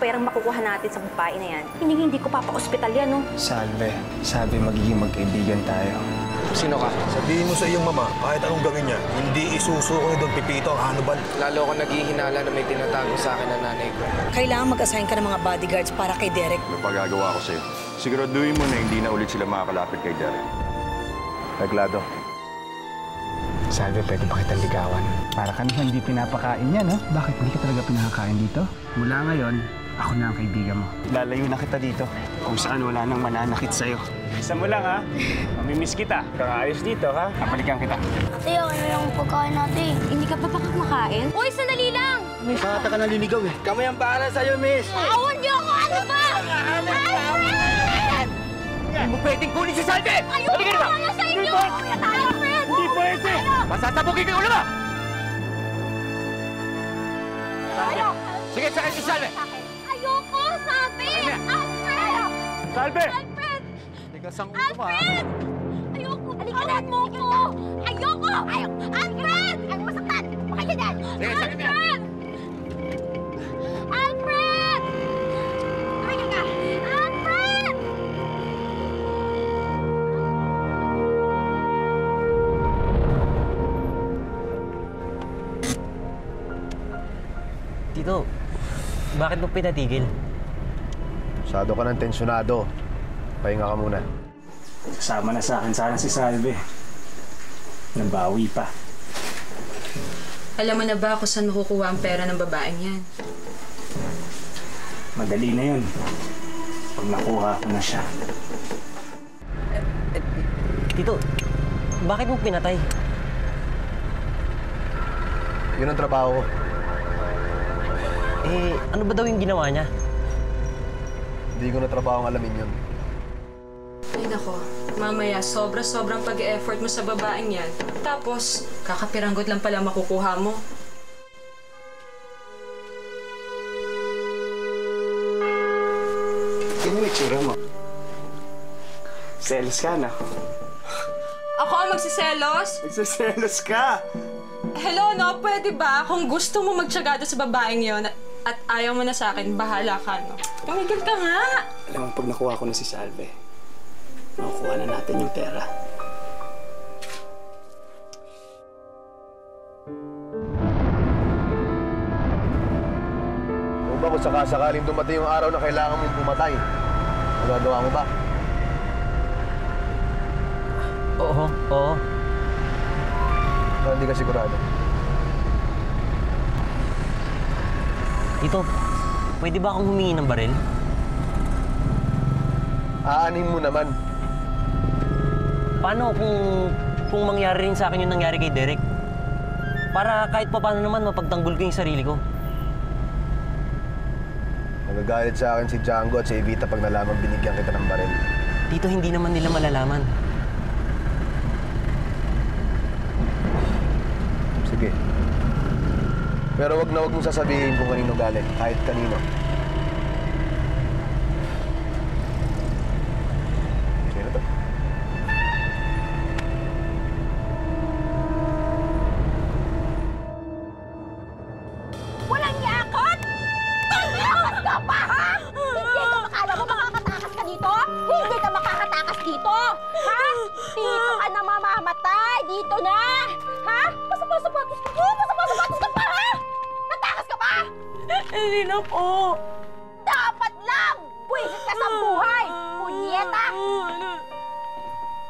perang makukuha natin sa babae na yan, hindi ko papa-ospital yan, no? Salve, sabi magiging magkaibigan tayo. Sino ka? Sabihin mo sa iyong mama, kahit anong gawin niya, hindi isusuko doon pipito ang Hannibal. Lalo ako naghihinala na may tinatago sa akin ng nanay ko. Kailangan mag-assign ka ng mga bodyguards para kay Derek. May pagagawa ko sa'yo. Siguraduhin mo na hindi na ulit sila makakalapit kay Derek. Reglado. Salve, pwede ba kitang ligawan? Para ka naman hindi pinapakain yan, no? Bakit hindi ka talaga pinakakain dito? Mula ngayon, ako na ang kaibigan mo. Lalayo na kita dito. Kung saan wala nang mananakit sa'yo. Isa mo lang, ha? Mamimiss kita. Kakaayos dito, ha? Kapalikan kita. Ate, ano yung pagkain natin? Hindi ka pa kumakain? Uy, sandali lang! Miss, nakata ka naliligaw eh. Kami ang bahala sa'yo, miss! Awan niyo ako! Ano ba? Alfred! Hindi mo pwedeng kunin si Salve! Ayoko na sa inyo! Alfred! Hindi pwede! Masasabugin ko yung ulo mo! Ayaw! Sige, sakit si Salve! Ayoko! Sabi! Alfred! Salve! Alfred! Tigas ang ulo mo, ha? Alfred! Ayoko! Awan mo ko! Ayoko! Alfred! Ang masaktan! Pakailan! Sige, sakit yan! Alfred! Alfred! Tumigil ka! Alfred! Tito, bakit mo pinatigil? Masyado ka ng tensyonado. Pahinga ka muna. Kasama na sa akin sana si Salve. Nabawi pa. Alam mo na ba kung saan makukuha ang pera ng babaeng yan? Madali na yun. Pag nakuha ko na siya. Tito, bakit mo pinatay? Yun ang trabaho ko. Ano ba daw yung ginawa niya? Hindi ko na trabaho ang alamin yun. Ay nako, mamaya sobrang pag-e-effort mo sa babaeng yan. Tapos, kakapiranggot lang pala makukuha mo. Sino yung itsura mo? Selos ka, no? Ako ang magsiselos? Nagsaselos ka! Hello, no? Pwede ba? Kung gusto mo magtsyagado sa babaeng yon at ayaw mo na sa akin, bahala ka, no? Tumigil ka nga! Alam mo, pag nakuha ko na si Salve, makukuha na natin yung pera. Kung ba kung sakasakaling dumating yung araw na kailangan mong pumatay, magagawa mo ba? Oo. Pero hindi ka sigurado. Tito, pwede ba akong humingi ng baril? Aanin mo naman. Paano kung mangyari rin sa akin yung nangyari kay Derek? Para kahit pa paano naman mapagtanggol ko yung sarili ko. Nagagalit sa akin si Django at si Evita pag nalaman binigyan kita ng baril. Tito, hindi naman nila malalaman. Sige. Pero wag mong sasabihin kung kanino galing, kahit kanino. Sino to? Walang yakot! Tumiyakas ka pa, ha? Hindi ka makala mo makakatakas ka dito? Hindi ka makakatakas dito! Ha? Dito ka na mamamatay! Dito na! Ha? Pasapatos ka! Pasapatos ka pa, ha? Natakas ka pa! Hindi na po. Dapat lang! Buwisit ka sa buhay! Punyeta!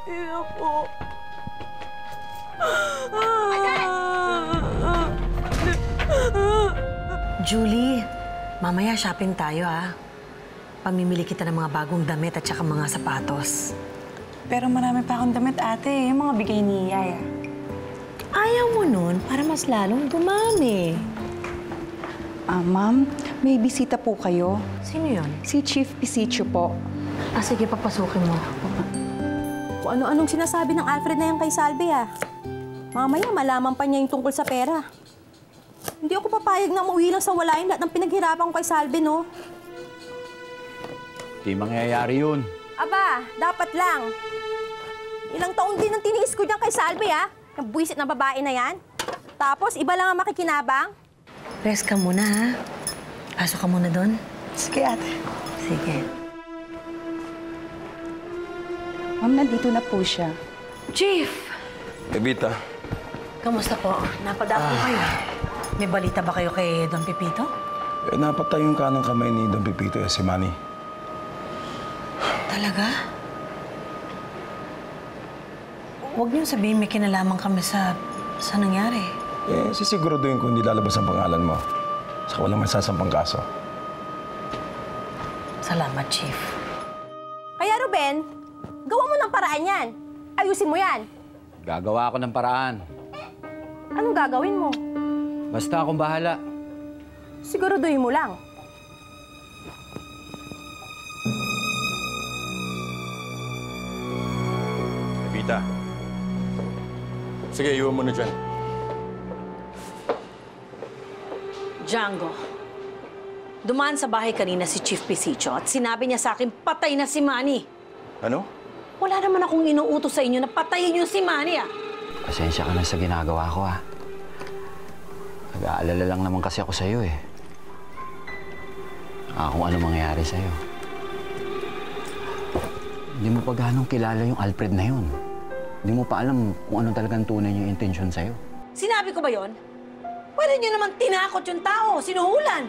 Hindi na po. Julie, mamaya shopping tayo, ha? Pamimili kita ng mga bagong damit at saka mga sapatos. Pero marami pa akong damit, ate. Yung mga bigay ni Yaya. Ayaw mo nun para mas lalong dumami. Ma'am, may bisita po kayo. Sino yun? Si Chief Pisicho po. Sige, papasukin mo. Kung ano-anong sinasabi ng Alfred na yan kay Salve, ah. Mamaya, malaman pa niya yung tungkol sa pera. Hindi ako papayag na mauwi lang sa walain lahat ng pinaghirapan ko kay Salve, no? Di mangyayari yun. Aba, dapat lang. Ilang taon din ang tiniis ko dyan kay Salve, ah. Yung buwisit na babae na yan. Tapos, iba lang ang makikinabang. Rest ka muna, ha? Pasok ka muna doon. Sige, ate. Sige. Ma'am, nandito na po siya. Chief! Evita, Kamusta po? Napadaan po kayo. May balita ba kayo kay Don Pepito? napatay yung kanang kamay ni Don Pepito si Manny. Talaga? Huwag niyo sabihin may kinalaman kami sa nangyari. Sisiguraduhin ko hindi lalabas ang pangalan mo. Saka walang masasampang kaso. Salamat, Chief. Kaya Ruben, gawa mo ng paraan yan. Ayusin mo yan. Gagawa ako ng paraan. Anong gagawin mo? Basta akong bahala. Siguraduhin mo lang. Evita. Sige, iwan mo na dyan. Django, dumaan sa bahay kanina si Chief Pisicho at sinabi niya sa akin patay na si Manny. Ano? Wala naman akong inuutos sa inyo na patayin yung si Manny, ah. Pasensya ka na sa ginagawa ko, ha. Nag-aalala lang naman kasi ako sa'yo, eh. Kung ano mangyayari sa'yo. Hindi mo pa ganong kilala yung Alfred na yun. Hindi mo pa alam kung ano talagang tunay yung intensyon sa'yo. Sinabi ko ba yon? Pwede niyo naman tinakot yung tao, sinuhulan.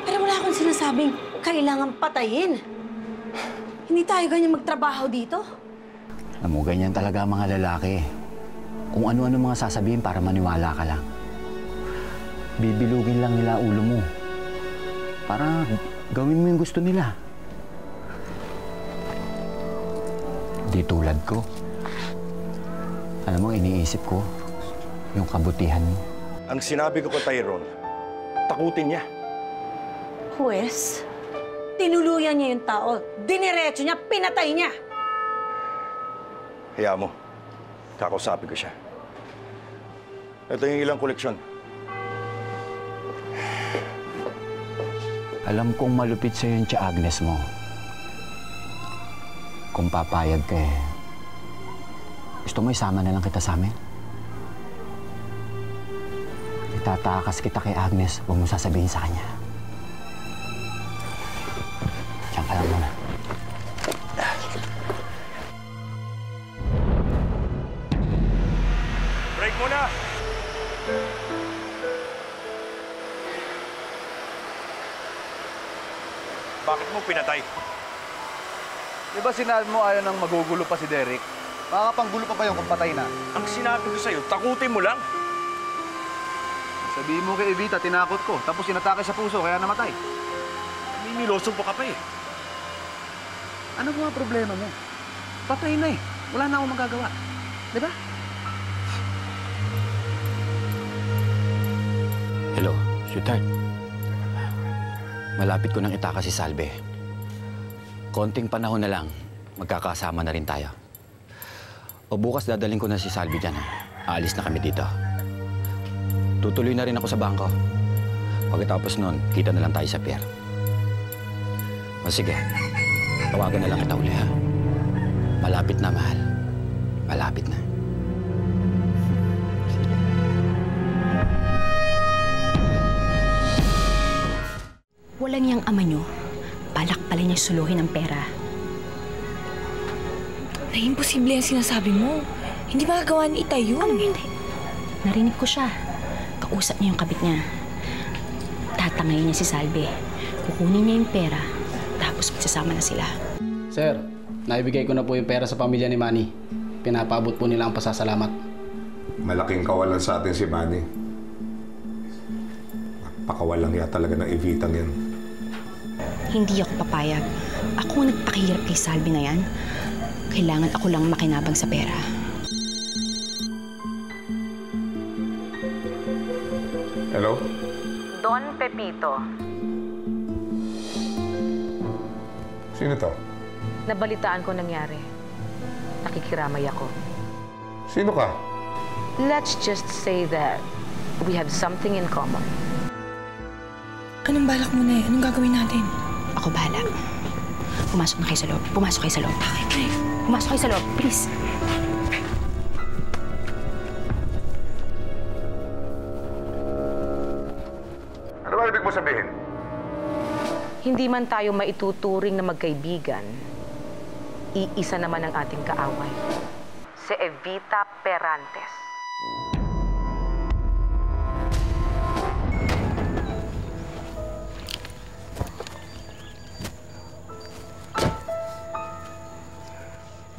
Pero wala akong sinasabing kailangan patayin. Hindi tayo ganyan magtrabaho dito. Alam mo, ganyan talaga ang mga lalaki. Kung ano-ano mga sasabihin para maniwala ka lang. Bibilugin lang nila ulo mo. Para gawin mo yung gusto nila. Di tulad ko. Alam mo, iniisip ko yung kabutihan mo. Ang sinabi ko kay Tyrone, takutin niya. Huwes, tinuluyan niya yung tao. Diniretso niya, pinatay niya. Kaya mo, kakausapin ko siya. Ito yung ilang koleksyon. Alam kong malupit sa'yo yung tia Agnes mo. Kung papayag ka eh, gusto mo isama na lang kita sa amin? Itatakas kita kay Agnes, huwag mo sasabihin sa kanya. Diyan ka lang muna. Break muna! Bakit mo pinatay? Di ba sinabi mo ayaw nang magugulo pa si Derek? Makakapanggulo pa ba yung kung patay na? Ang sinabi ko sa'yo, takutin mo lang. Sabihin mo kay Evita, tinakot ko. Tapos sinatake sa puso, kaya namatay. Nilosong pa ka pa eh. Ano ba ang problema mo? Patay na eh. Wala na akong magagawa. Di ba? Hello, sweetheart. Malapit ko nang itakas si Salve. Konting panahon na lang, magkakasama na rin tayo. O bukas dadaling ko na si Salve dyan. Aalis na kami dito. Tutuloy na rin ako sa bangko. Pagkatapos nun, kita na lang tayo sa pier. O sige, tawagan na lang kita uli, ha? Malapit na, mahal. Malapit na. Walang yang ama nyo. Balak pala niya suluhin ang pera. Ay, imposible yung sinasabi mo. Hindi magagawa ni Itay yun. Anong hindi? Narinig ko siya. Kausap niya yung kabit niya. Tatangayin niya si Salve. Kukunin niya yung pera. Tapos magsasama na sila. Sir, naibigay ko na po yung pera sa pamilya ni Manny. Pinapaabot po nila ang pasasalamat. Malaking kawalan sa atin si Manny. Napakawalang ya talaga ng Evitang yan. Hindi ako papayag. Ako ang nagpakahirap kay Salve na yan. Kailangan ako lang makinabang sa pera. Hello? Don Pepito, Sino to? nabalitaan ko nangyari. Nakikiramay ako. Sino ka? Let's just say that we have something in common. Anong balak mo na eh? Anong gagawin natin? Ako bahala. Pumasok na kayo sa loob. Pumasok kayo sa loob. Pumasok kayo sa loob, please. Ano ba ibig mo sabihin? Hindi man tayo maituturing na magkaibigan, iisa naman ang ating kaaway. Si Evita Perantes.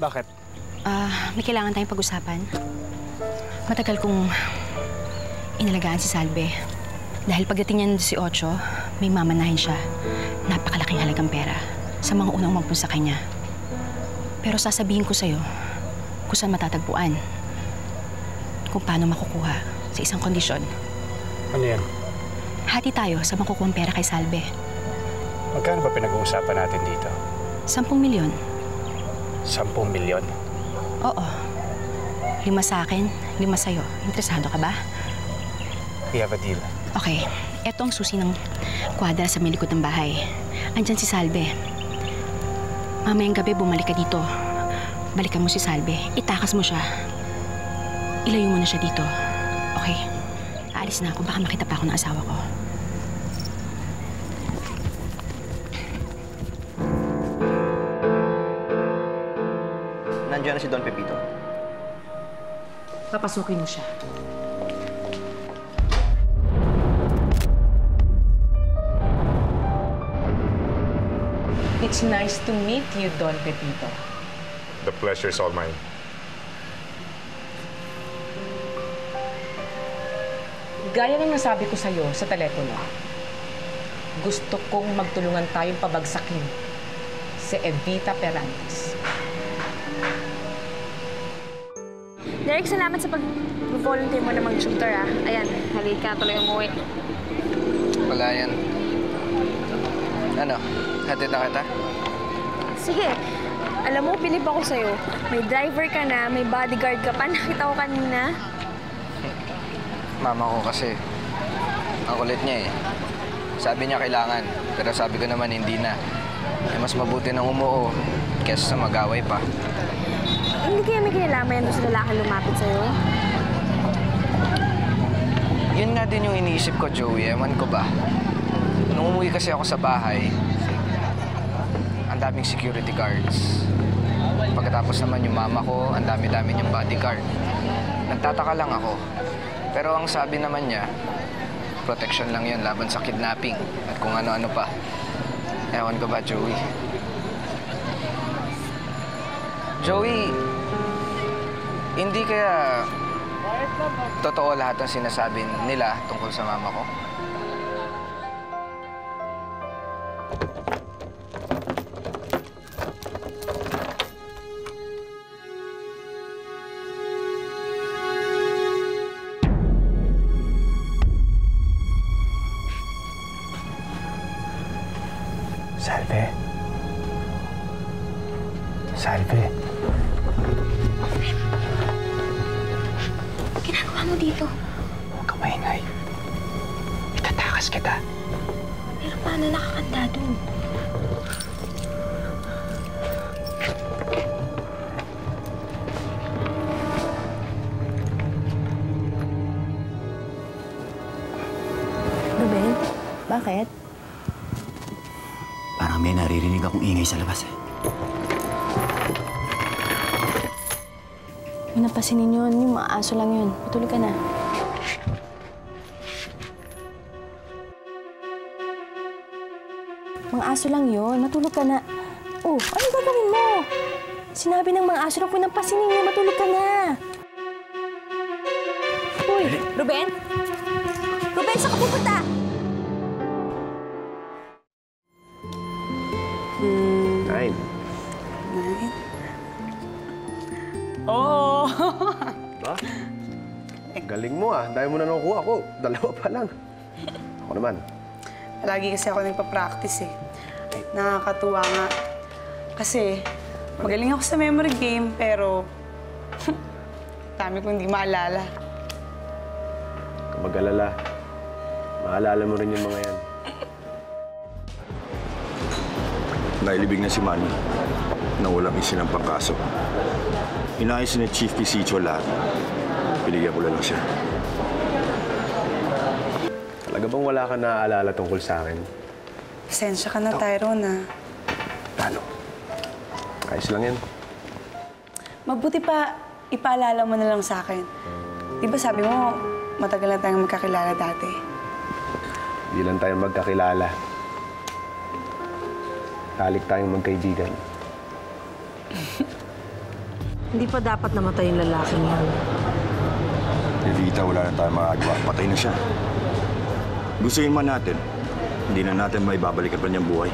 Bakit? May kailangan tayong pag-usapan. Matagal kong inalagaan si Salve. Dahil pagdating niya ng 18, may mamanahin siya. Napakalaking halagang pera sa mga unang umampun sa kanya. Pero sasabihin ko sa'yo kung saan matatagpuan. Kung paano makukuha sa isang kondisyon. Ano yan? Hati tayo sa makukuhang pera kay Salve. Magkano ba pinag-uusapan natin dito? 10 milyon. 10 milyon? Oo. 5 sa akin, 5 sa'yo. Interesado ka ba? We have a deal. Okay. Eto ang susi ng kwadra sa may likod ng bahay. Andyan si Salve. Mamayang gabi bumalik ka dito. Balikan mo si Salve. Itakas mo siya. Ilayo mo na siya dito. Okay? Aalis na ako. Baka makita pa ako ng asawa ko. Nandiyan na si Don Pepito. Papasukin mo siya. It's nice to meet you, Don Pepito. The pleasure's all mine. Gaya ng nasabi ko sa'yo sa telepono, gusto kong magtulungan tayong pabagsakin si Evita Perantes. Derek, salamat sa pag-volunteer mo na mag-tutor, ah. Ayan, halika tuloy umuwi. Wala yan. Ano? Hatid na kita? Sige. Alam mo, bilib ako sa'yo. May driver ka na, may bodyguard ka pa. Nakita ko kanina. Mama ko kasi. Ang kulit niya eh. Sabi niya kailangan, pero sabi ko naman hindi na. Eh, mas mabuti nang umuo kesa mag-away pa. Hindi kaya may kinalaman yan doon sa lalaki lumapit sa'yo? Yun nga din yung iniisip ko, Joey. Ewan ko ba? Nung umuwi kasi ako sa bahay, ang daming security guards. Pagkatapos naman yung mama ko, ang dami-dami niyang bodyguard. Nagtataka lang ako. Pero ang sabi naman niya, protection lang yan laban sa kidnapping at kung ano-ano pa. Ewan ko ba, Joey? Joey, hindi kaya totoo lahat ng sinasabi nila tungkol sa mama ko? Salve. Salve. Ginagawa mo dito? Huwag kang maingay. Itatakas kita. Pero paano nakakanda doon? Ruben, bakit? Parang may naririnig akong ingay sa labas eh. May napasinin yun. Yung mga aso lang yun. Patulog ka na. Mga aso lang yun. Matulog ka na. Oh, ano gagawin mo? Sinabi ng mga aso lang po ng pasinin niyo. Matulog ka na. Uy, Ruben? Ruben, saan ka pupunta? Nine. Oo! Ba? Galing mo ah. Dahil mo na nakukuha ako. 2 pa lang. Ako naman. Lagi kasi ako nagpa-practice eh. Nakakatuwa nga. Kasi magaling ako sa memory game, pero dami kong hindi maalala. Kung mag-alala, maalala mo rin yung mga yan. Nailibig na si Manny na walang isinampang kaso. Inayos ni Chief Pisicho lahat. Piligyan ko lang siya. Talaga bang wala ka naaalala tungkol sa akin? Pasensya ka na, Tyrone, ah. Ano? Ayos lang yan. Mabuti pa, ipaalala mo na lang sa akin. Di ba sabi mo, matagal na tayong magkakilala dati? Hindi lang tayo magkakilala. Halik tayong magkaibigan. Hindi pa dapat namatay yung lalaking yan. Evita, wala na tayong magagawa. Patay na siya. Gustuin man natin, hindi na natin maibabalik ang kanyang buhay.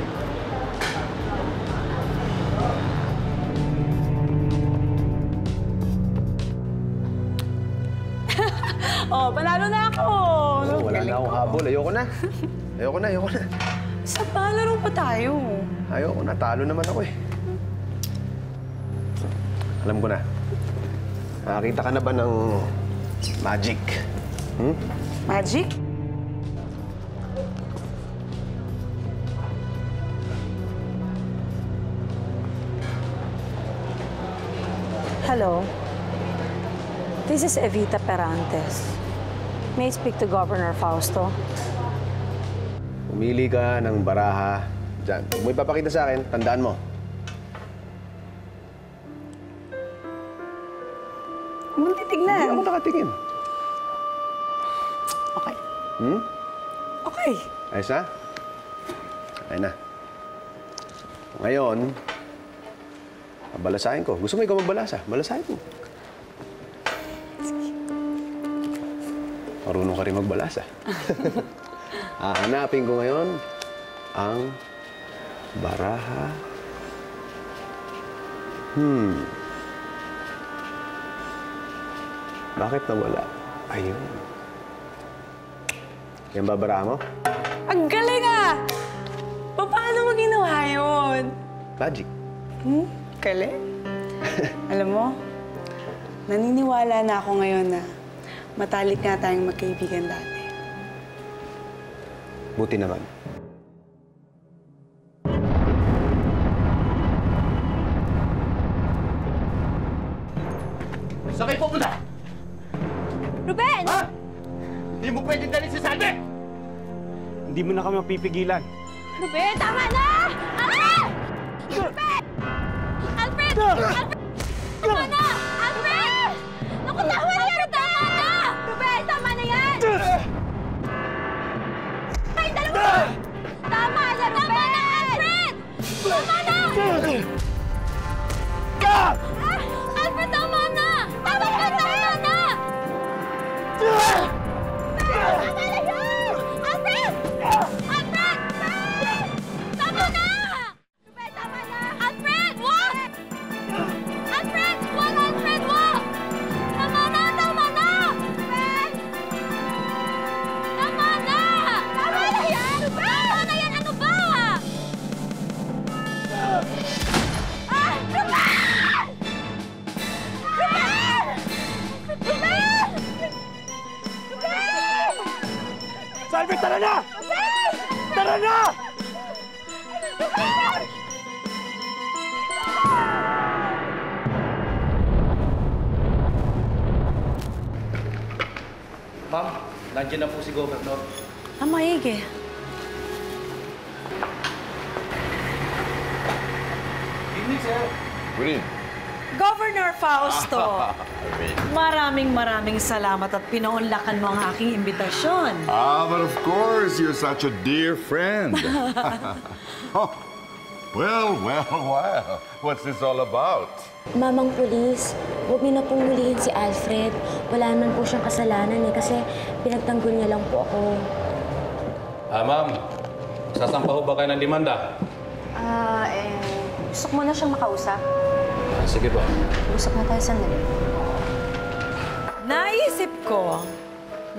Oh, panalo na ako! Oh, wala na akong habol. Ayoko na. Ayoko na. Sa palaro pa tayo. Ayoko na. Talo naman ako eh. Alam ko na. Nakakita ka na ba ng magic? Magic? Hello. This is Evita Perantes. May I speak to Governor Fausto? Pumili ka ng baraha dyan. Kung may papakita sa akin, tandaan mo. Huwag mong titignan. Hindi ako nakatingin. Okay. Hmm? Okay. Ayos na? Ayun na. Ngayon, balasahin ko. Gusto mo ikaw magbalasa? Balasahin mo. Marunong ka rin magbalasa. Hahanapin ko ngayon ang baraha. Bakit nawala? Ayun. Yan ba baraha mo? Ang galing ah! Paano mo ginawa yun? Magic. Galing. Alam mo, naniniwala na ako ngayon na matalik nga tayong magkaibigan dati. Buti naman. Saan kayo pupunta? Ruben! Ha? Hindi mo pwedeng dalhin si Salve! Hindi mo na kami mapipigilan. Ruben, tama na! Alfred! Ruben! Alfred! Alfred! Tama na! Alfred! Naku, tama na! Tama na! Ruben, tama na yan! Ay, dalawa! Tama na, Ruben! Alfred! Tama na! Alfred, tama na! Tama na! Tama na! Tama na yan! Alfred! Alfred! Tama na! Ruben, tama na! Alfred, wag! Alfred, wag! Alfred, wag! Tama na! Tama na! Ruben! Tama na! Tama na yan! Tama na yan! Ano ba? Ruben! Ruben! Ruben! Salve, tara na! Tara na! Ma'am, nandiyan na po si Governor. Maigi. Evening, sir. Good evening. Governor Fausto, maraming salamat at pinaunlakan mo ang aking imbitasyon. But of course, you're such a dear friend. Oh, well. What's this all about? Mamang pulis, huwag niyo na pong hulihin si Alfred. Wala naman po siyang kasalanan kasi pinagtanggol niya lang po ako. Ma'am, sasampa ho ba kayo ng demanda? Gusto ko muna siyang makausap. Sige po. Usap na tayo sandali. Naisip ko,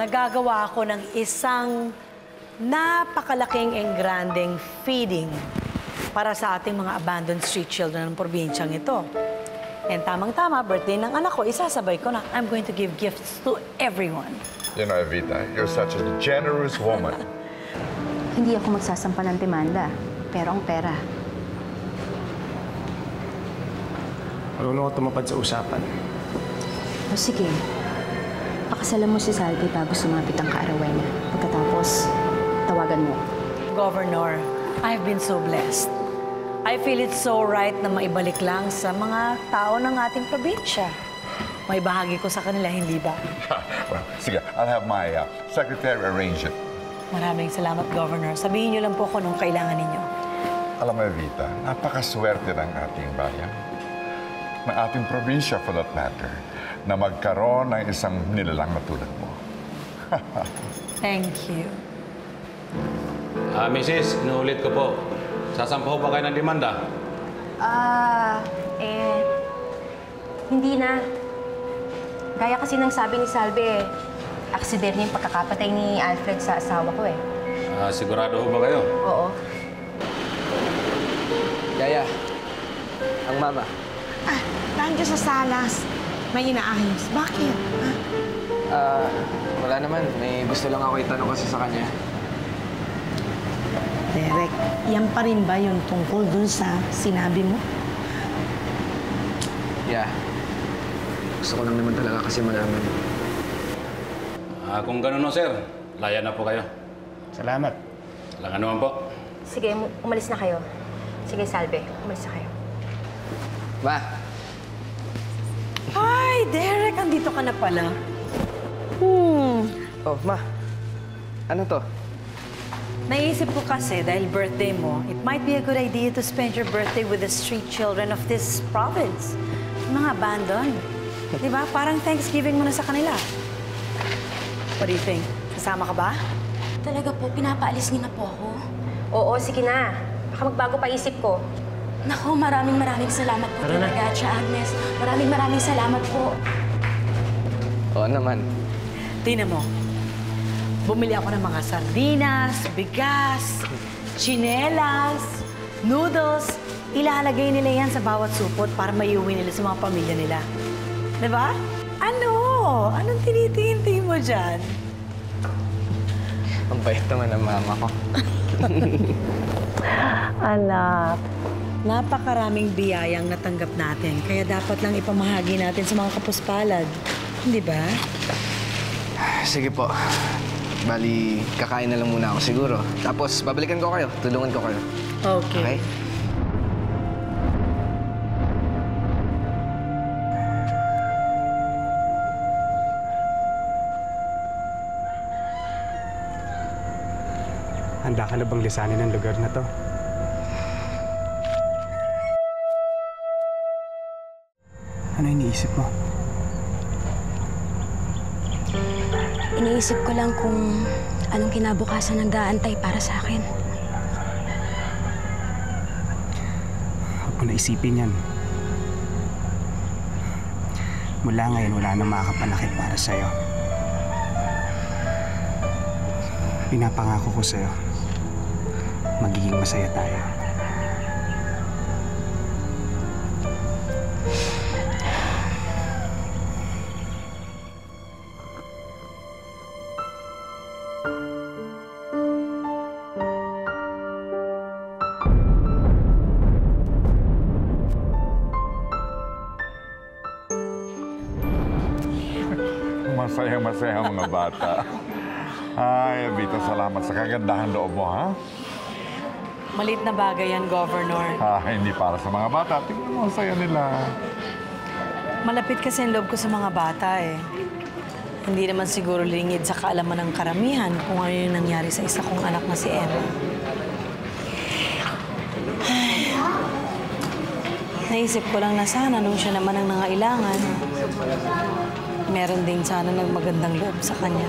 nagagawa ako ng isang napakalaking and granding feeding para sa ating mga abandoned street children ng probinsyang ito. And tamang-tama, birthday ng anak ko, isasabay ko na I'm going to give gifts to everyone. You know, Evita, you're such a generous woman. Hindi ako magsasampa ng demanda, pero ang pera. Marunong ako tumapad sa usapan. O sige, pakasalan mo si Salvi bago sumapit ang kaarawan niya. Pagkatapos, tawagan mo. Governor, I've been so blessed. I feel it's so right na maibalik lang sa mga tao ng ating probinsya. May bahagi ko sa kanila, hindi ba? Well, sige, I'll have my secretary arrange it. Maraming salamat, Governor. Sabihin niyo lang po kung anong kailangan ninyo. Alam mo, Evita, napakaswerte ng ating bayan. Ng ating probinsya, for that matter, na magkaroon ng isang nilalang na tulad mo. Thank you. Mrs., inuulit ko po. Sasampa ba kayo ng demanda? Hindi na. Gaya kasi ng sabi ni Salve, aksidente yung pagkakapatay ni Alfred sa asawa ko eh. Sigurado ho ba kayo? Oo. Yaya, ang mama. Nandiyo sa salas. May inaayos. Bakit? Wala naman. May gusto lang ako itanong kasi sa kanya. Derek, yan pa rin ba yung tungkol dun sa sinabi mo? Yeah. Gusto ko lang naman talaga kasi malaman. Kung gano'n no, sir, laya na po kayo. Salamat. Walang naman po. Sige, umalis na kayo. Sige, Salve, umalis na kayo. Ma! Hi, Derek! Andito ka na pala. Oh, Ma. Ano to? Naisip ko kasi, dahil birthday mo, it might be a good idea to spend your birthday with the street children of this province. Mga abandoned. Diba? Parang Thanksgiving mo na sa kanila. What do you think? Kasama ka ba? Talaga po, pinapaalis niyo na po ako. Oo, sige na. Baka magbago pa isip ko. Naku, maraming salamat po talaga, Tia Agnes. Maraming salamat po. Oo naman. Tingnan mo. Bumili ako ng mga sardinas, bigas, tsinelas, noodles. Ilalagay nila yan sa bawat supot para maiuwi nila sa mga pamilya nila. Diba? Ano? Anong tinitingin mo dyan? Ang bait naman ng mama ko. Anak, napakaraming biyayang natanggap natin. Kaya dapat lang ipamahagi natin sa mga kapuspalad. Hindi ba? Sige po. Bali, kakain na lang muna ako siguro. Tapos, babalikan ko kayo. Tulungan ko kayo. Okay. Handa ka na bang lisanin ang lugar na to? Ano iniisip mo? Iniisip ko lang kung anong kinabukasan ng gaantay para sa akin. Huwag mo na isipin yan. Mula ngayon, wala nang makakapanakit para sa'yo. Pinapangako ko sa'yo, magiging masaya tayo. Masaya mga bata. Ay, Evita, salamat sa kagandahan loob mo, ha? Maliit na bagay yan, Governor. Hindi para sa mga bata. Tingnan mo, ang saya nila. Malapit kasi ang loob ko sa mga bata eh. Hindi naman siguro lingid sa kaalaman ng karamihan kung ano yung nangyari sa isa kong anak na si Emma. Naisip ko lang na sana nung siya naman ang nangailangan, meron din sana ng magandang loob sa kanya.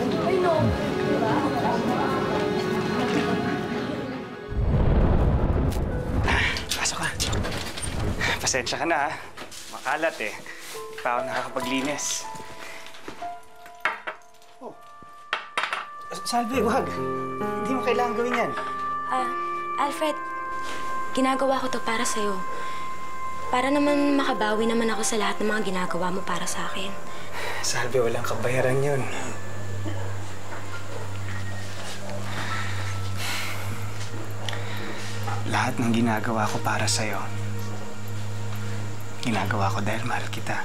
Pasok ka. Pasensya ka na, ha? Makalat, eh. Hindi pa ako nakakapaglinis. Oh. Salve, wag. Hindi mo kailangan gawin yan. Alfred, ginagawa ko to para sa'yo. Para naman makabawi naman ako sa lahat ng mga ginagawa mo para sa akin. Salve, walang kabayaran yun. Lahat ng ginagawa ko para sa'yo, ginagawa ko dahil mahal kita.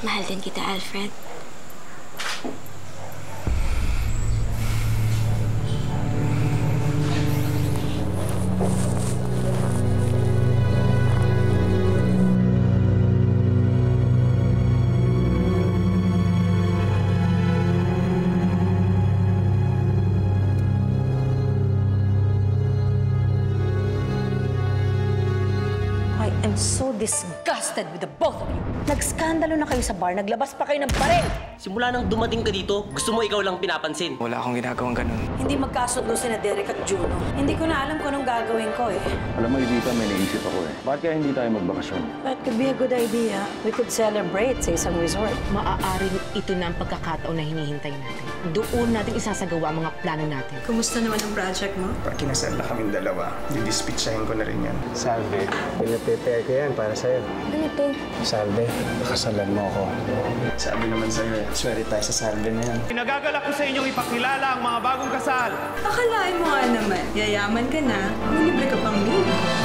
Mahal din kita, Alfred. disgusted with the both of you. Nagskandalo na kayo sa bar, naglabas pa kayo ng baril. Simula nang dumating ka dito, gusto mo ikaw lang pinapansin. Wala akong ginagawang ganun. Hindi magkasundo sina Derek at Juno. Hindi ko na alam kung anong gagawin ko eh. Alam mo, Evita, may naisip ako eh. Bakit kaya hindi tayo magbakasyon? That could be a good idea. We could celebrate sa isang resort. Maaaring ito na ang pagkakataon na hinihintay natin. Doon natin isasagawa ang mga plano natin. Kumusta naman ang project mo? Pag kinasal na kaming dalawa, didispitsahin ko na rin yan. Salve, pinaprepare ko yan para sa'yo. Ano to? Salve, pakasalan mo ako. Sabi naman sa'yo eh, swerte tayo sa salve na yan. Nagagalak ko sa inyong ipakilala ang mga bagong kasal. Akalain mo nga naman, yayaman ka na, may libre ka pang meal.